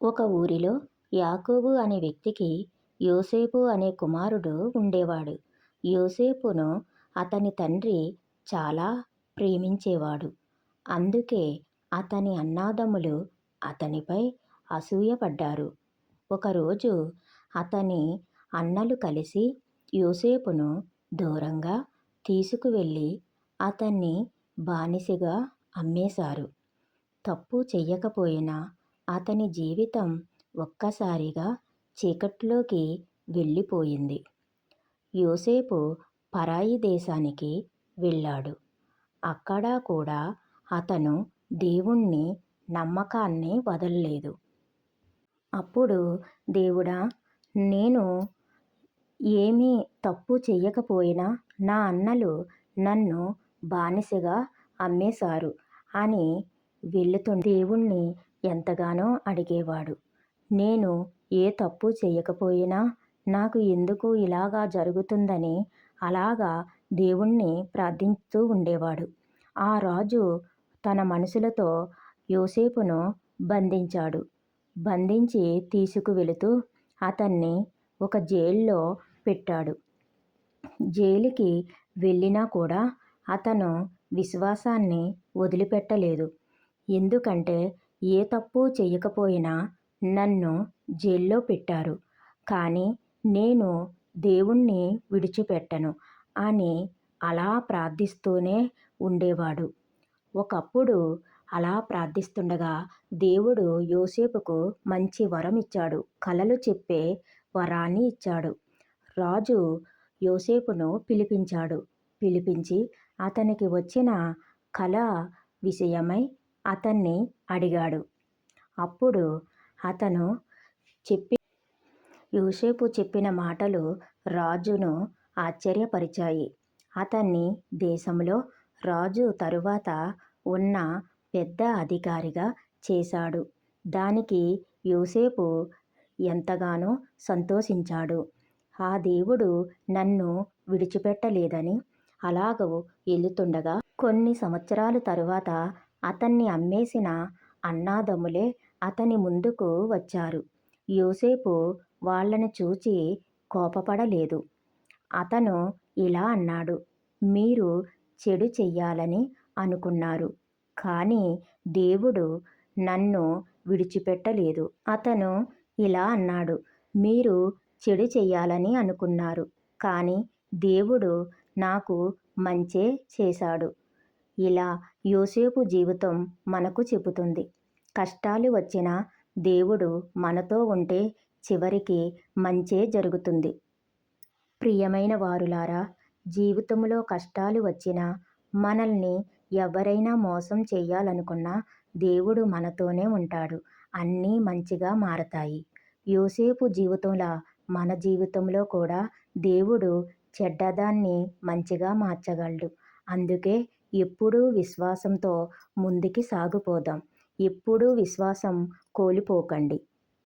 ఒక ఊరిలో యాకోబు అనే వ్యక్తికి యోసేపు అనే కుమారుడు ఉండేవాడు. యోసేపును అతని తండ్రి చాలా ప్రేమించేవాడు. అందుకే అతని అన్నాదమ్ములు అతనిపై అసూయపడ్డారు. ఒకరోజు అతని అన్నలు కలిసి యోసేపును దూరంగా తీసుకువెళ్ళి అతన్ని బానిసగా అమ్మేశారు. తప్పు చెయ్యకపోయినా అతని జీవితం ఒక్కసారిగా చీకట్లోకి వెళ్ళిపోయింది. యోసేపు పరాయి దేశానికి వెళ్ళాడు. అక్కడ కూడా అతను దేవుణ్ణి నమ్మకాన్ని వదల్లేదు. అప్పుడు దేవుడా, నేను ఏమీ తప్పు చెయ్యకపోయినా నా అన్నలు నన్ను బానిసగా అమ్మేశారు అని దేవుణ్ణి ఎంతగానో అడిగేవాడు. నేను ఏ తప్పు చెయ్యకపోయినా నాకు ఎందుకు ఇలాగా జరుగుతుందని అలాగా దేవుణ్ణి ప్రార్థిస్తూ ఉండేవాడు. ఆ రాజు తన మనుషులతో యోసేపును బంధించాడు. బంధించి తీసుకువెళుతూ అతన్ని ఒక జైల్లో పెట్టాడు. జైలుకి వెళ్ళినా కూడా అతను విశ్వాసాన్ని వదిలిపెట్టలేదు. ఎందుకంటే ఏ తప్పు చెయ్యకపోయినా నన్ను జైల్లో పెట్టారు, కానీ నేను దేవుణ్ణి విడిచిపెట్టను అని అలా ప్రార్థిస్తూనే ఉండేవాడు. ఒకప్పుడు అలా ప్రార్థిస్తుండగా దేవుడు యోసేపుకు మంచి వరం ఇచ్చాడు. కలలు చెప్పే వరాన్ని ఇచ్చాడు. రాజు యోసేపును పిలిపించాడు. పిలిపించి అతనికి వచ్చిన కల విషయమై అతన్ని అడిగాడు. అప్పుడు అతను యోసేపు చెప్పిన మాటలు రాజును ఆశ్చర్యపరిచాయి. అతన్ని దేశంలో రాజు తరువాత ఉన్న పెద్ద అధికారిగా చేశాడు. దానికి యోసేపు ఎంతగానో సంతోషించాడు. ఆ దేవుడు నన్ను విడిచిపెట్టలేదని. అలాగూ వెళుతుండగా కొన్ని సంవత్సరాల తరువాత అతన్ని అమ్మేసిన అన్నాదమ్ములే అతని ముందుకు వచ్చారు. యోసేపు వాళ్ళని చూచి కోపపడలేదు. అతను ఇలా అన్నాడు, మీరు చెడు చెయ్యాలని అనుకున్నారు, కానీ దేవుడు నన్ను విడిచిపెట్టలేదు. అతను ఇలా అన్నాడు, మీరు చెడు చెయ్యాలని అనుకున్నారు, కానీ దేవుడు నాకు మంచే చేశాడు. ఇలా యోసేపు జీవితం మనకు చెబుతుంది. కష్టాలు వచ్చినా దేవుడు మనతో ఉంటే చివరికి మంచే జరుగుతుంది. ప్రియమైన వారులారా, జీవితంలో కష్టాలు వచ్చినా మనల్ని ఎవరైనా మోసం చెయ్యాలనుకున్నా దేవుడు మనతోనే ఉంటాడు. అన్నీ మంచిగా మారతాయి. యోసేపు జీవితంలా మన జీవితంలో కూడా దేవుడు చెడ్డదాన్ని మంచిగా మార్చగలడు. అందుకే ఎప్పుడూ విశ్వాసంతో ముందుకి సాగిపోదాం. ఎప్పుడూ విశ్వాసం కోల్పోకండి.